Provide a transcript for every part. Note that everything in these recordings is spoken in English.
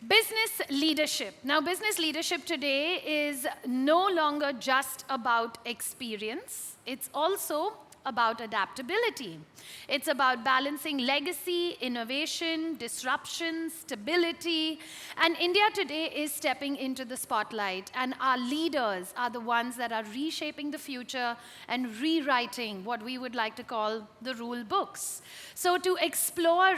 Business leadership. Now, business leadership today is no longer just about experience. It's also about adaptability. It's about balancing legacy, innovation, disruption, stability. And India today is stepping into the spotlight, and our leaders are the ones that are reshaping the future and rewriting what we would like to call the rule books. So to explore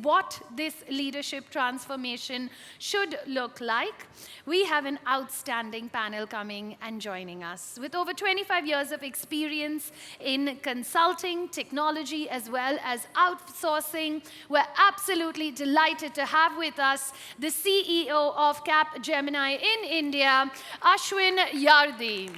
what this leadership transformation should look like, we have an outstanding panel coming and joining us. With over 25 years of experience in consulting, technology, as well as outsourcing, we're absolutely delighted to have with us the CEO of Capgemini in India, Ashwin Yardi.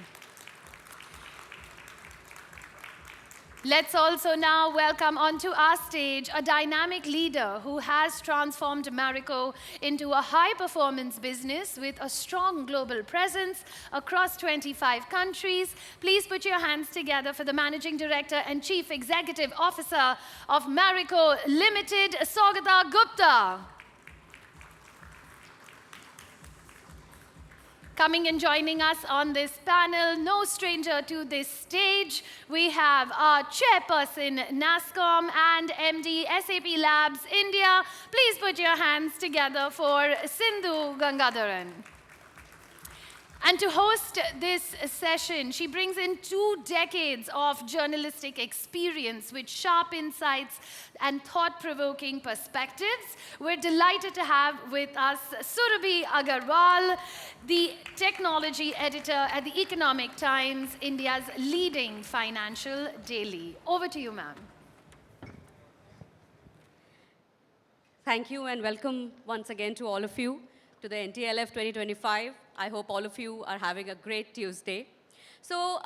Let's also now welcome onto our stage a dynamic leader who has transformed Marico into a high-performance business with a strong global presence across 25 countries. Please put your hands together for the Managing Director and Chief Executive Officer of Marico Limited, Saugata Gupta. Coming and joining us on this panel, no stranger to this stage, we have our Chairperson, NASCOM, and MD, SAP Labs, India. Please put your hands together for Sindhu Gangadharan. And to host this session, she brings in 2 decades of journalistic experience with sharp insights and thought-provoking perspectives. We're delighted to have with us Surabhi Agarwal, the technology editor at the Economic Times, India's leading financial daily. Over to you, ma'am. Thank you and welcome once again to all of you to the NTLF2025. I hope all of you are having a great Tuesday. So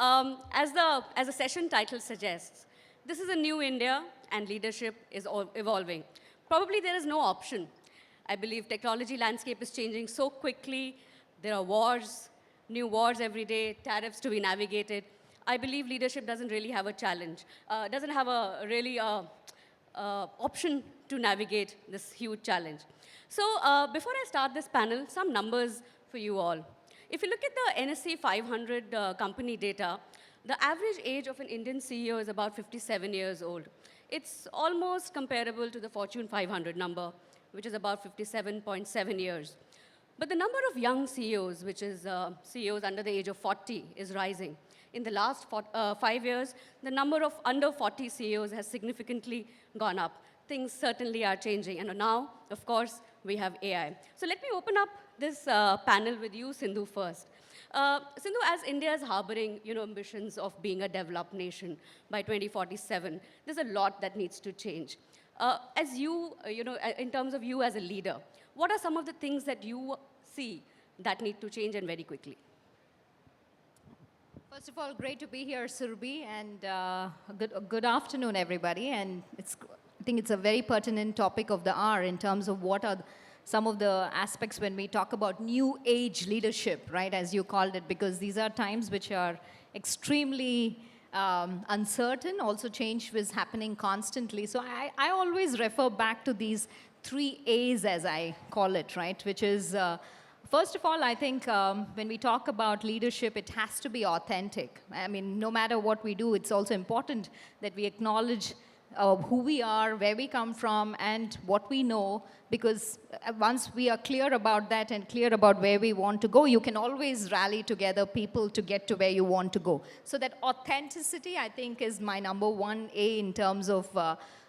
as the session title suggests, this is a new India and leadership is evolving. Probably there is no option. I believe technology landscape is changing so quickly. There are wars, new wars every day, tariffs to be navigated. I believe leadership doesn't really have a challenge, doesn't have a really option to navigate this huge challenge. So before I start this panel, some numbers for you all. If you look at the NSE 500 company data, the average age of an Indian CEO is about 57 years old. It's almost comparable to the Fortune 500 number, which is about 57.7 years. But the number of young CEOs, which is CEOs under the age of 40, is rising. In the last 5 years, the number of under 40 CEOs has significantly gone up. Things certainly are changing. And now, of course, we have AI. So let me open up this panel with you, Sindhu, first. Sindhu, as India is harboring ambitions of being a developed nation by 2047, there's a lot that needs to change. As you, in terms of you as a leader, what are some of the things that you see that need to change and very quickly? First of all, great to be here, Surabhi, and good afternoon, everybody. And I think it's a very pertinent topic of the hour in terms of what are some of the aspects when we talk about new age leadership, right, as you called it, because these are times which are extremely uncertain. Also, change is happening constantly. So I always refer back to these 3 A's, as I call it, right, which is, first of all, I think when we talk about leadership, it has to be authentic. I mean, no matter what we do, it's also important that we acknowledge who we are, where we come from, and what we know, because once we are clear about that and clear about where we want to go, you can always rally together people to get to where you want to go. So that authenticity, I think, is my number 1 A in terms of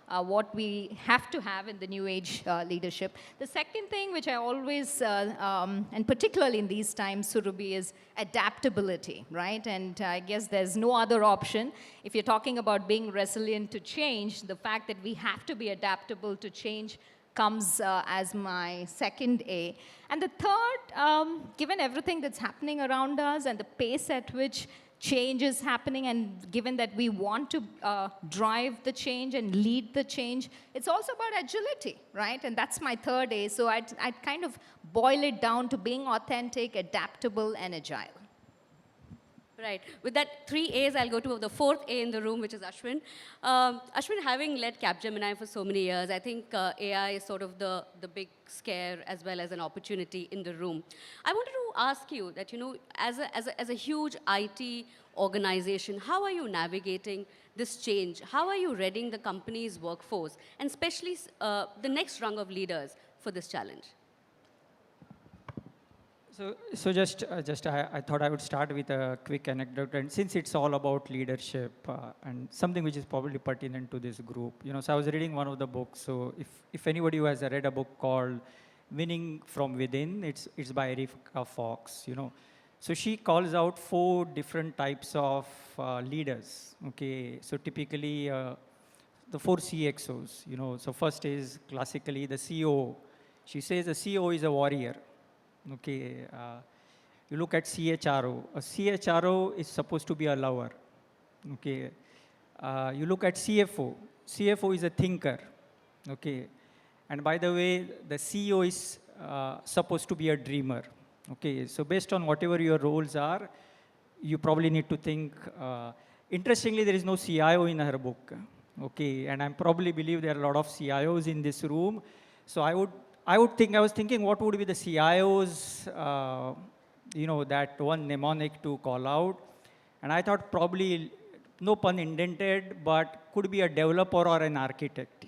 what we have to have in the new age leadership. The second thing, which I always, and particularly in these times, Surabhi, is adaptability, right? And I guess there's no other option. If you're talking about being resilient to change, the fact that we have to be adaptable to change comes as my second A. And the third, given everything that's happening around us and the pace at which change is happening, and given that we want to drive the change and lead the change, it's also about agility, right? And that's my third A. So I'd kind of boil it down to being authentic, adaptable, and agile. Right. With that 3 A's, I'll go to the fourth A in the room, which is Ashwin. Ashwin, having led Capgemini for so many years, I think AI is sort of the big scare as well as an opportunity in the room. I wanted to ask you that, as a huge IT organization, how are you navigating this change? How are you readying the company's workforce, and especially the next rung of leaders for this challenge? So I thought I would start with a quick anecdote, and since it's all about leadership and something which is probably pertinent to this group, so I was reading one of the books. So if anybody who has read a book called "Winning from Within," it's by Erica Fox. So she calls out 4 different types of leaders. Okay, so typically the 4 CXOs. So first is classically the CEO. She says the CEO is a warrior. Okay, you look at CHRO. A CHRO is supposed to be a lover. Okay, you look at CFO. CFO is a thinker. Okay, and by the way, the CEO is supposed to be a dreamer. Okay, so based on whatever your roles are, you probably need to think. Interestingly, there is no CIO in her book. Okay, and I probably believe there are a lot of CIOs in this room. So I was thinking what would be the CIOs, that one mnemonic to call out. And I thought probably, no pun intended, but could be a developer or an architect.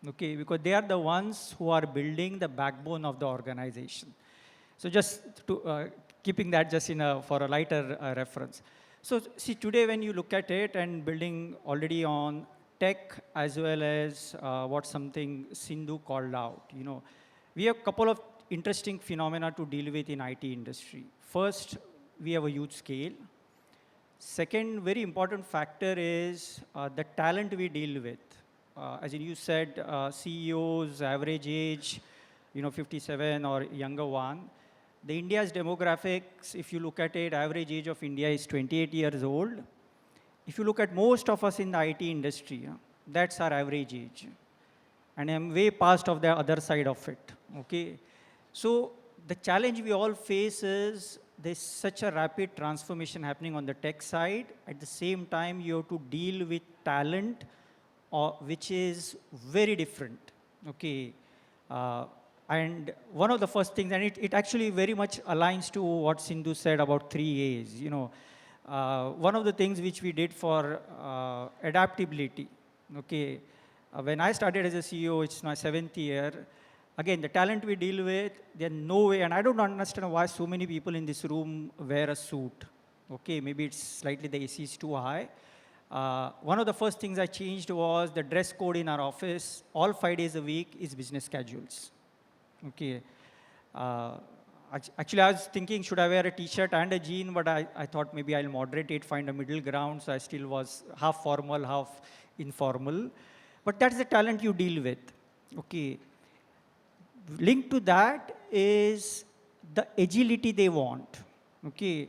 Okay, because they are the ones who are building the backbone of the organization. So just to, keeping that just for a lighter reference. So see, today when you look at it and building already on tech as well as what something Sindhu called out, we have a couple of interesting phenomena to deal with in IT industry. First, we have a huge scale. Second, very important factor is the talent we deal with. As you said, CEOs, average age, 57 or younger one. The India's demographics, if you look at it, average age of India is 28 years old. If you look at most of us in the IT industry, that's our average age. And I'm way past of the other side of it. Okay, so the challenge we all face is there's such a rapid transformation happening on the tech side. At the same time, you have to deal with talent, which is very different. Okay, and one of the first things, and it actually very much aligns to what Sindhu said about 3 A's. One of the things which we did for adaptability. Okay, when I started as a CEO, it's my 7th year. Again, the talent we deal with, there's no way, and I don't understand why so many people in this room wear a suit. Okay, maybe it's slightly the AC is too high. One of the first things I changed was the dress code in our office. All 5 days a week is business casuals. Okay. Actually, I was thinking, should I wear a T-shirt and a jean? But I thought maybe I'll moderate it, find a middle ground. So I still was half formal, half informal. But that's the talent you deal with. Okay. Linked to that is the agility they want. Okay.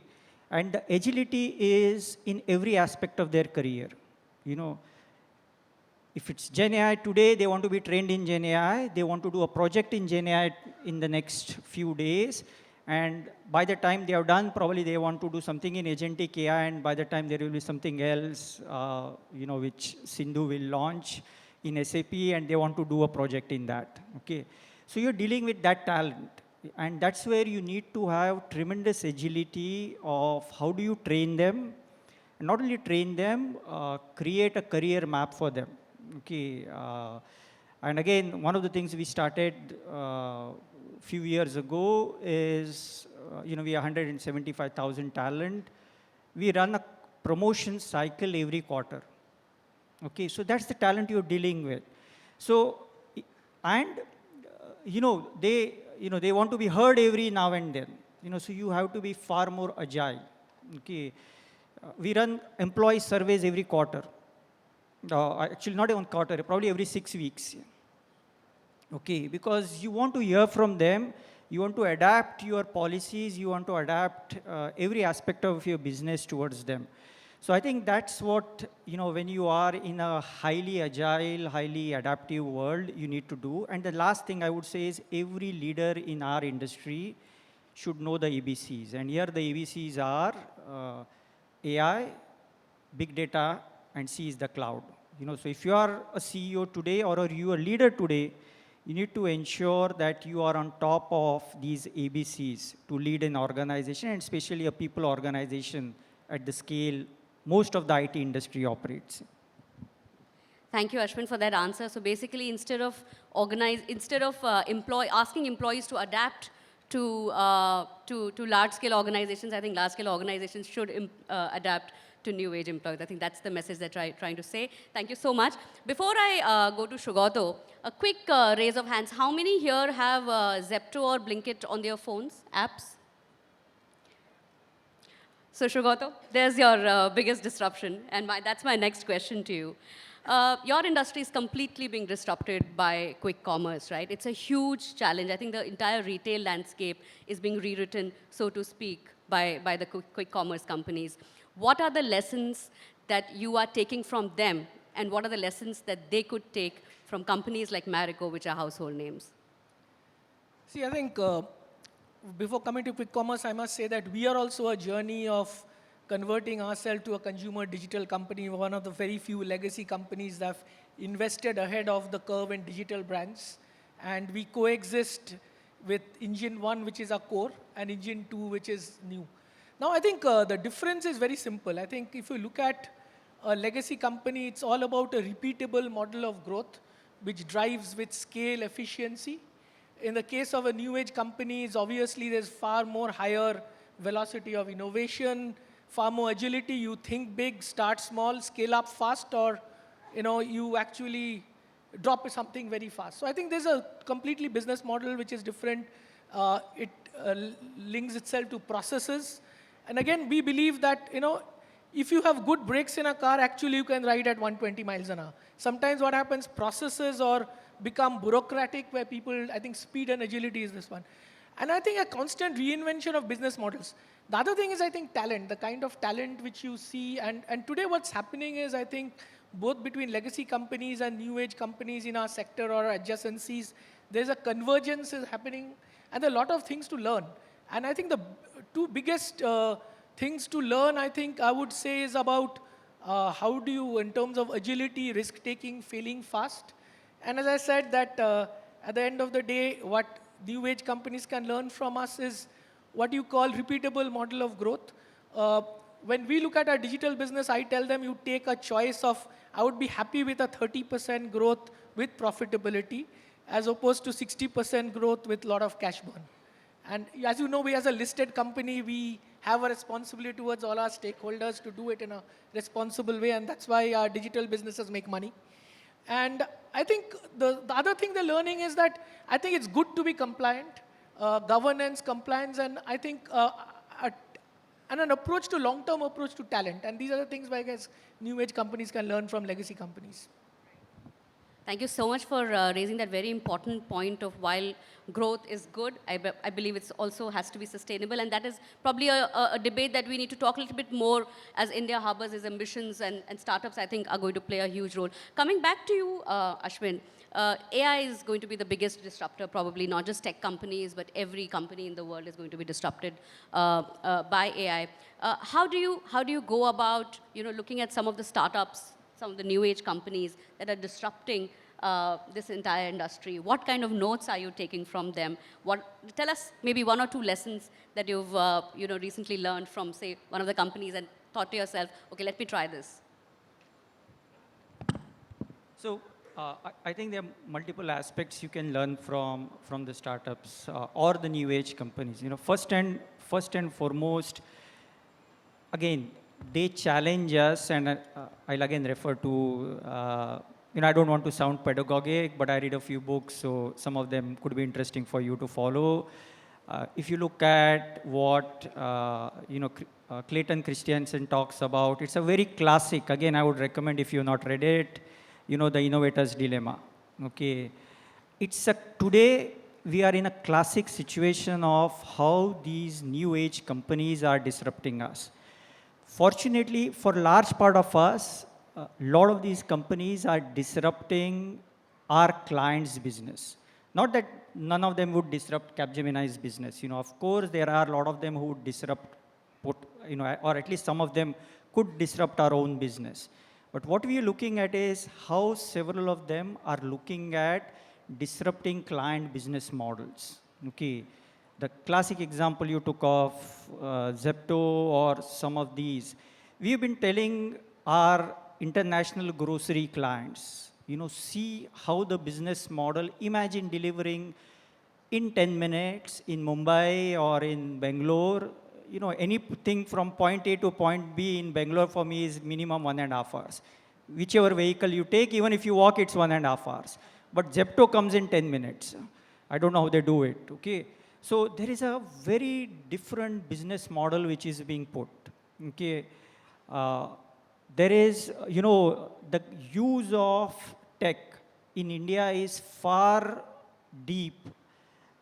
And the agility is in every aspect of their career. If it's Gen AI today, they want to be trained in Gen AI. They want to do a project in Gen AI in the next few days. And by the time they are done, probably they want to do something in agentic AI. And by the time there will be something else, which Sindhu will launch in SAP, and they want to do a project in that. Okay. So you're dealing with that talent. And that's where you need to have tremendous agility of how do you train them. And not only train them, create a career map for them. Okay. And again, one of the things we started a few years ago is, we are 175,000 talent. We run a promotion cycle every quarter. Okay, so that's the talent you're dealing with. So, and, they want to be heard every now and then. So you have to be far more agile. Okay. We run employee surveys every quarter. Actually, not even quarter, probably every 6 weeks. Okay, because you want to hear from them, you want to adapt your policies, you want to adapt every aspect of your business towards them. So I think that's what, when you are in a highly agile, highly adaptive world, you need to do. And the last thing I would say is every leader in our industry should know the ABCs. And here the ABCs are AI, big data, and C is the cloud. So if you are a CEO today or you are a leader today, you need to ensure that you are on top of these ABCs to lead an organization, and especially a people organization at the scale most of the IT industry operates. Thank you, Ashwin, for that answer. So basically, instead of asking employees to adapt to large-scale organizations, I think large-scale organizations should adapt to new age employees. I think that's the message they're trying to say. Thank you so much. Before I go to Saugata, a quick raise of hands. How many here have Zepto or Blinkit on their phones, apps? So Saugata, there's your biggest disruption, and that's my next question to you. Your industry is completely being disrupted by quick commerce, right? It's a huge challenge. I think the entire retail landscape is being rewritten, so to speak, by the quick commerce companies. What are the lessons that you are taking from them, and what are the lessons that they could take from companies like Marico, which are household names? See, I think before coming to quick commerce, I must say that we are also a journey of converting ourselves to a consumer digital company, one of the very few legacy companies that have invested ahead of the curve in digital brands. And we coexist with Engine 1, which is our core, and Engine 2, which is new. Now, I think the difference is very simple. I think if you look at a legacy company, it's all about a repeatable model of growth, which drives with scale efficiency. In the case of a new age companies, obviously there's far more higher velocity of innovation, far more agility. You think big, start small, scale up fast, or you actually drop something very fast. So I think there's a completely business model which is different. It links itself to processes. And again, we believe that if you have good brakes in a car, actually you can ride at 120 miles an hour. Sometimes what happens, processes or become bureaucratic where people, I think speed and agility is this one. And I think a constant reinvention of business models. The other thing is, I think, talent, the kind of talent which you see. And today what's happening is, I think, both between legacy companies and new age companies in our sector or adjacencies, there's a convergence is happening, and there are a lot of things to learn. And I think the two biggest things to learn, I think, I would say is about how do you, in terms of agility, risk-taking, failing fast. And as I said, that at the end of the day, what new age companies can learn from us is what you call repeatable model of growth. When we look at our digital business, I tell them you take a choice of, I would be happy with a 30% growth with profitability, as opposed to 60% growth with a lot of cash burn. And as you know, we as a listed company, we have a responsibility towards all our stakeholders to do it in a responsible way, and that's why our digital businesses make money. And I think the other thing they're learning is that I think it's good to be compliant, governance, compliance, and I think and an approach to long-term approach to talent. And these are the things where I guess new age companies can learn from legacy companies. Thank you so much for raising that very important point of while growth is good, I believe it also has to be sustainable. And that is probably a debate that we need to talk a little bit more as India harbors its ambitions, and startups, I think, are going to play a huge role. Coming back to you, Ashwin, AI is going to be the biggest disruptor, probably not just tech companies, but every company in the world is going to be disrupted by AI. How do you go about looking at some of the startups, some of the new age companies that are disrupting this entire industry? What kind of notes are you taking from them? Tell us maybe one or two lessons that you've recently learned from, say, one of the companies and thought to yourself, okay, let me try this. So I think there are multiple aspects you can learn from the startups or the new age companies. First and foremost, again, they challenge us, and I'll again refer to, I don't want to sound pedagogic, but I read a few books, so some of them could be interesting for you to follow. If you look at what, Clayton Christensen talks about, it's a very classic, again, I would recommend if you've not read it, the innovator's dilemma, okay? Today, we are in a classic situation of how these new age companies are disrupting us. Fortunately, for a large part of us, a lot of these companies are disrupting our clients' business. Not that none of them would disrupt Capgemini's business. Of course, there are a lot of them who would disrupt or at least some of them could disrupt our own business. But what we are looking at is how several of them are looking at disrupting client business models. Okay, the classic example you took of Zepto or some of these, we have been telling our international grocery clients, see how the business model, imagine delivering in 10 minutes in Mumbai or in Bangalore, anything from point A to point B in Bangalore for me is minimum 1.5 hours. Whichever vehicle you take, even if you walk, it's 1.5 hours. But Zepto comes in 10 minutes. I don't know how they do it, okay? So there is a very different business model which is being put, okay? There is, the use of tech in India is far deep.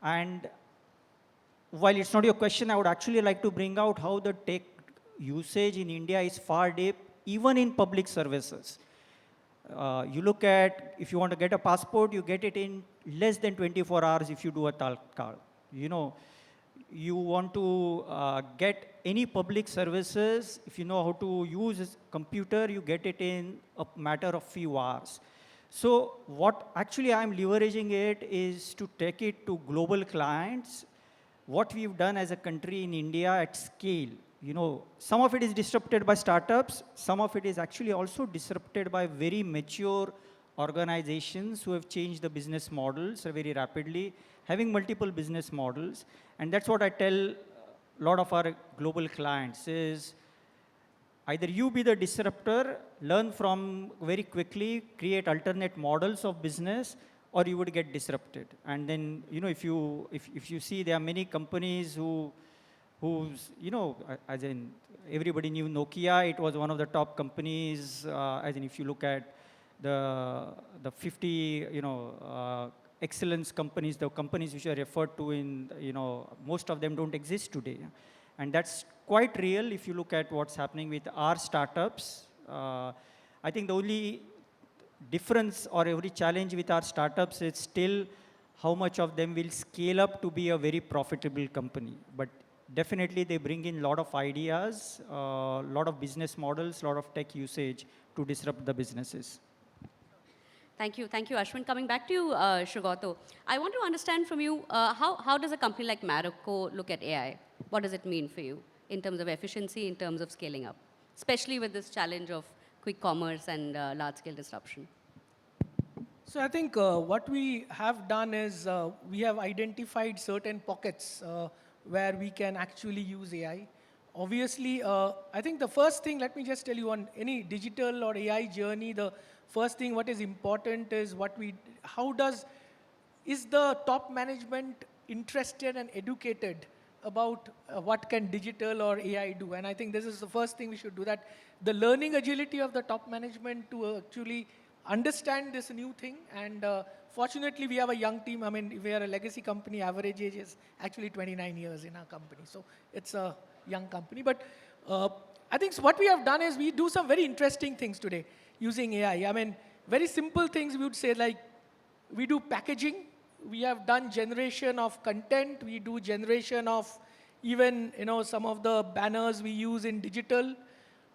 And while it's not your question, I would actually like to bring out how the tech usage in India is far deep, even in public services. You look at, if you want to get a passport, you get it in less than 24 hours if you do a Talkal. You want to get any public services, if you know how to use a computer, you get it in a matter of few hours. So what actually I'm leveraging it is to take it to global clients. What we've done as a country in India at scale, some of it is disrupted by startups, some of it is actually also disrupted by very mature organizations who have changed the business models very rapidly, having multiple business models. And that's what I tell a lot of our global clients is, either you be the disruptor, learn from very quickly, create alternate models of business, or you would get disrupted. And then, if you see, there are many companies who's, as in everybody knew Nokia, it was one of the top companies, as in if you look at the 50, excellence companies, the companies which are referred to in, most of them don't exist today. And that's quite real if you look at what's happening with our startups. I think the only difference or every challenge with our startups is still how much of them will scale up to be a very profitable company. But definitely they bring in a lot of ideas, a lot of business models, a lot of tech usage to disrupt the businesses. Thank you, Ashwin. Coming back to you, Saugata, I want to understand from you, how does a company like Marico look at AI? What does it mean for you in terms of efficiency, in terms of scaling up, especially with this challenge of quick commerce and large-scale disruption? So I think what we have done is we have identified certain pockets where we can actually use AI. Obviously, I think the first thing, let me just tell you, on any digital or AI journey, the first thing what is important is is the top management interested and educated about what can digital or AI do? And I think this is the first thing we should do, that the learning agility of the top management to actually understand this new thing. And fortunately, we have a young team. I mean, we are a legacy company. Average age is actually 29 years in our company. So it's a young company. But I think what we have done is we do some very interesting things today using AI. I mean, very simple things we would say, like we do packaging. We have done generation of content. We do generation of even, some of the banners we use in digital.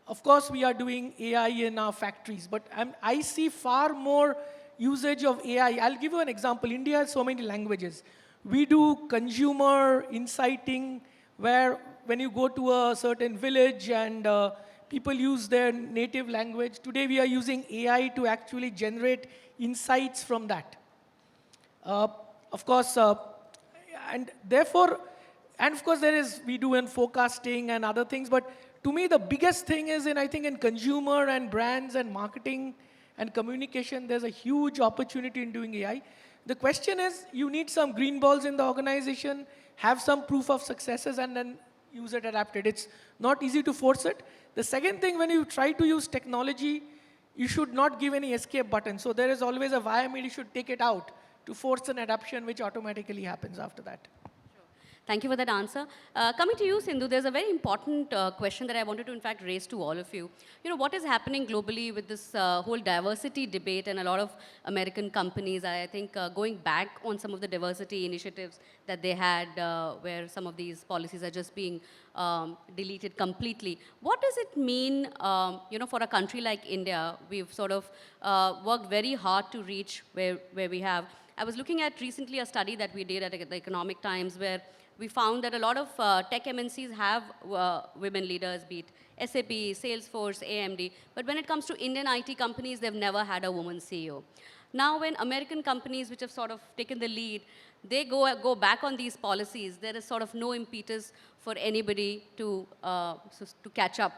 Of course, we are doing AI in our factories, but I see far more usage of AI. I'll give you an example. India has so many languages. We do consumer insighting, where when you go to a certain village and people use their native language, today we are using AI to actually generate insights from that. Of course, and of course we do in forecasting and other things, but to me the biggest thing is I think in consumer and brands and marketing and communication, there's a huge opportunity in doing AI. The question is, you need some green balls in the organization, have some proof of successes, and then use it, adapt it. It's not easy to force it. The second thing, when you try to use technology, you should not give any escape button. So there is always a why. You should take it out to force an adaptation, which automatically happens after that. Thank you for that answer. Coming to you, Sindhu, there's a very important question that I wanted to, in fact, raise to all of you. You know, what is happening globally with this whole diversity debate and a lot of American companies, I think, going back on some of the diversity initiatives that they had, where some of these policies are just being deleted completely. What does it mean, you know, for a country like India? We've sort of worked very hard to reach where we have. I was looking at recently a study that we did at the Economic Times where we found that a lot of tech MNCs have women leaders, be it SAP, Salesforce, AMD, but when it comes to Indian IT companies, they've never had a woman CEO. Now, when American companies, which have sort of taken the lead, they go back on these policies, there is sort of no impetus for anybody to catch up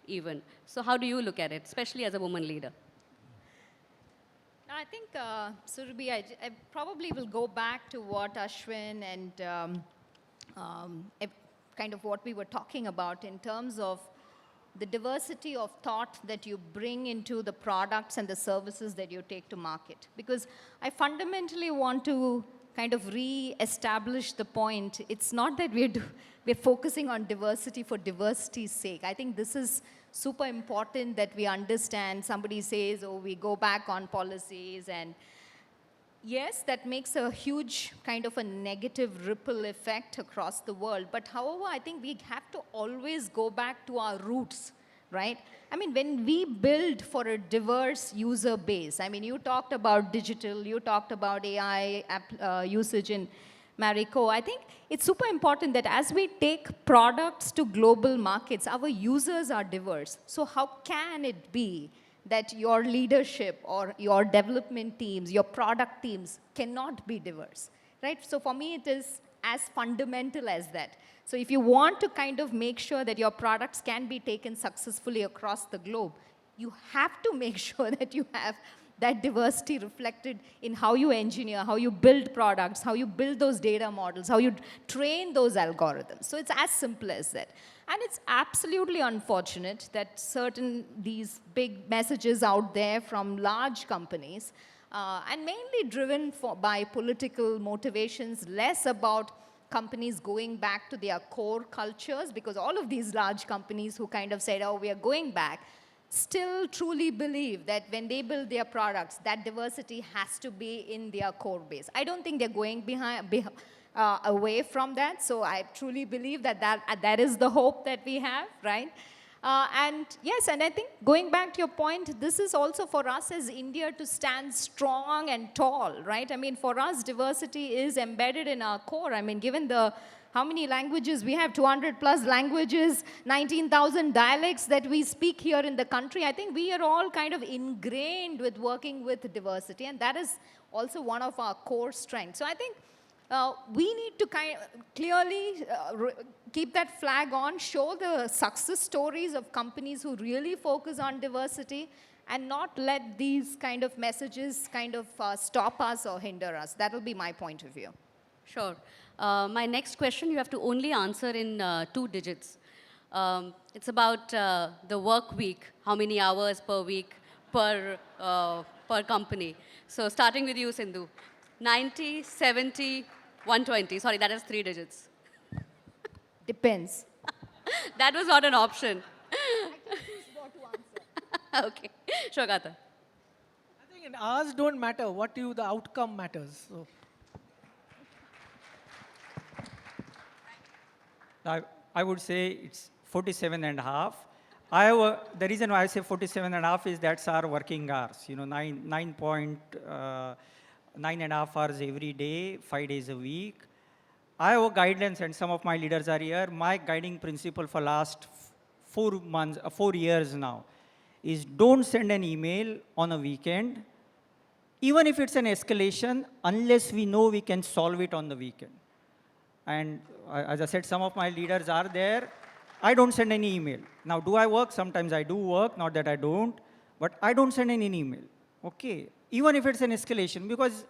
even. So how do you look at it, especially as a woman leader? I think, Surabhi, I probably will go back to what Ashwin and kind of what we were talking about in terms of the diversity of thought that you bring into the products and the services that you take to market. Because I fundamentally want to kind of re-establish the point. It's not that we're focusing on diversity for diversity's sake. I think this is super important that we understand. Somebody says, oh, we go back on policies, and yes, that makes a huge kind of a negative ripple effect across the world. But however, I think we have to always go back to our roots, right? I mean, when we build for a diverse user base, I mean, you talked about digital, you talked about AI usage in Marico. I think it's super important that as we take products to global markets, our users are diverse. So how can it be that your leadership or your development teams, your product teams cannot be diverse, right? So for me, it is as fundamental as that. So if you want to kind of make sure that your products can be taken successfully across the globe, you have to make sure that you have that diversity reflected in how you engineer, how you build products, how you build those data models, how you train those algorithms. So it's as simple as that. And it's absolutely unfortunate that these big messages out there from large companies, and mainly driven by political motivations, less about companies going back to their core cultures, because all of these large companies who kind of said, oh, we are going back, still truly believe that when they build their products, that diversity has to be in their core base. I don't think they're going away from that. So I truly believe that is the hope that we have, right? And yes, and I think going back to your point, this is also for us as India to stand strong and tall, right? I mean, for us, diversity is embedded in our core. I mean, given how many languages we have, 200 plus languages, 19,000 dialects that we speak here in the country. I think we are all kind of ingrained with working with diversity, and that is also one of our core strengths. So I think we need to clearly keep that flag on, show the success stories of companies who really focus on diversity, and not let these kind of messages kind of stop us or hinder us. That will be my point of view. Sure. My next question, you have to only answer in 2 digits. It's about the work week, how many hours per week per company. So starting with you, Sindhu. 90, 70, 120. Sorry, that is 3 digits. Depends. That was not an option. I can choose what to answer. Okay. Saugata. I think in hours don't matter. The outcome matters. So. I would say it's 47 and a half. The reason why I say 47 and a half is that's our working hours. You know, 9.5 hours every day, 5 days a week. I have a guidelines, and some of my leaders are here. My guiding principle for last 4 years now is don't send an email on a weekend, even if it's an escalation, unless we know we can solve it on the weekend. And as I said, some of my leaders are there. I don't send any email. Now, do I work? Sometimes I do work, not that I don't, but I don't send any email, okay? Even if it's an escalation, because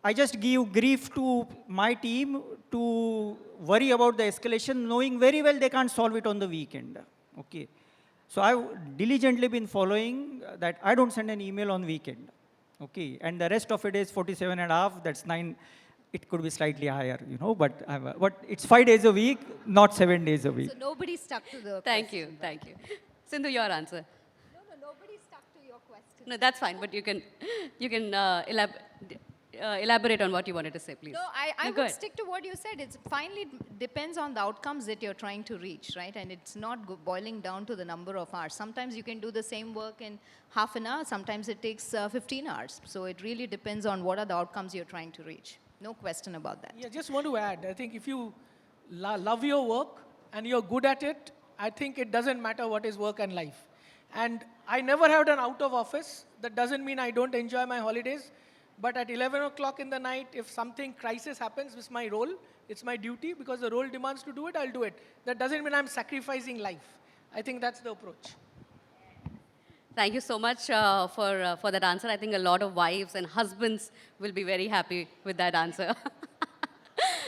I just give grief to my team to worry about the escalation, knowing very well they can't solve it on the weekend, okay? So I've diligently been following that I don't send an email on weekend, okay? And the rest of it is 47 and a half, that's it could be slightly higher, but it's 5 days a week, not 7 days a week. So nobody stuck to the Thank you, thank you. Sindhu, your answer. No, nobody stuck to your question. No, that's fine, but you can elaborate on what you wanted to say, please. No, I go would ahead. stick to what you said. It's finally depends on the outcomes that you're trying to reach, right? And it's not boiling down to the number of hours. Sometimes you can do the same work in half an hour. Sometimes it takes 15 hours. So it really depends on what are the outcomes you're trying to reach. No question about that. Yeah, just want to add, I think if you love your work and you're good at it, I think it doesn't matter what is work and life. And I never have done out of office. That doesn't mean I don't enjoy my holidays. But at 11 o'clock in the night, if something crisis happens, it's my role, it's my duty, because the role demands to do it, I'll do it. That doesn't mean I'm sacrificing life. I think that's the approach. Thank you so much for that answer. I think a lot of wives and husbands will be very happy with that answer.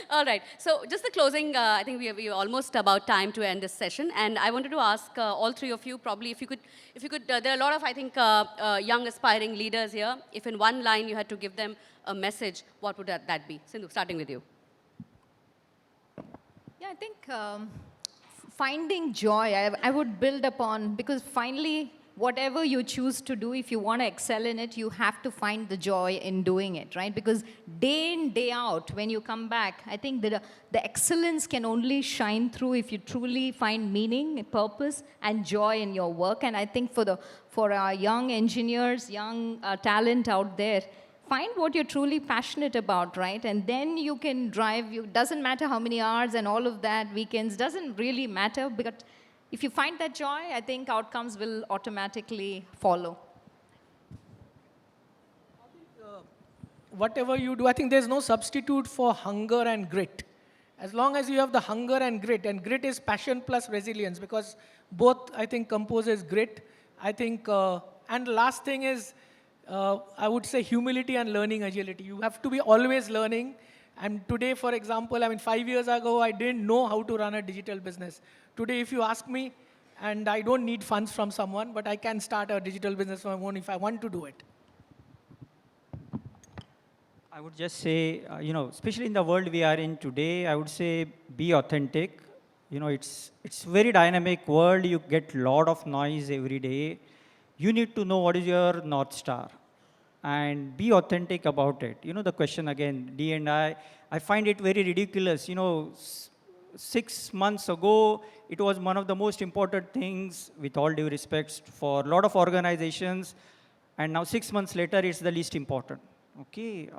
All right. So just the closing, I think we're almost about time to end this session. And I wanted to ask all three of you, probably if you could, there are a lot of, I think, young aspiring leaders here. If in one line you had to give them a message, what would that be? Sindhu, starting with you. Yeah, I think finding joy, I would build upon, because finally, whatever you choose to do, if you want to excel in it, you have to find the joy in doing it, right? Because day in, day out, when you come back, I think that the excellence can only shine through if you truly find meaning, purpose, and joy in your work. And I think for our young engineers, young talent out there, find what you're truly passionate about, right? And then you can drive. Doesn't matter how many hours and all of that, weekends, doesn't really matter. But if you find that joy, I think outcomes will automatically follow. Whatever you do, I think there's no substitute for hunger and grit. As long as you have the hunger and grit is passion plus resilience, because both, I think, composes grit. I think, and the last thing is, I would say humility and learning agility. You have to be always learning. And today, for example, 5 years ago, I didn't know how to run a digital business. Today, if you ask me, and I don't need funds from someone, but I can start a digital business of my own if I want to do it. I would just say, especially in the world we are in today, I would say be authentic. It's very dynamic world. You get a lot of noise every day. You need to know what is your North Star and be authentic about it. The question again, D and I find it very ridiculous. 6 months ago, it was one of the most important things, with all due respect, for a lot of organizations. And now 6 months later, it's the least important. Okay,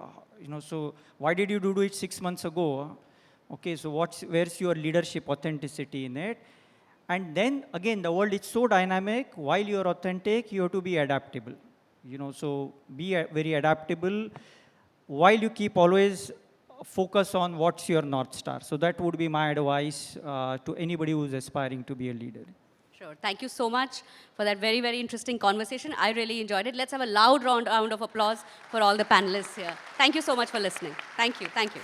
so why did you do it 6 months ago? Okay, so where's your leadership authenticity in it? And then again, the world is so dynamic. While you're authentic, you have to be adaptable. So be very adaptable while you keep always focus on what's your North Star. So that would be my advice to anybody who's aspiring to be a leader. Sure. Thank you so much for that very, very interesting conversation. I really enjoyed it. Let's have a loud round of applause for all the panelists here. Thank you so much for listening. Thank you. Thank you.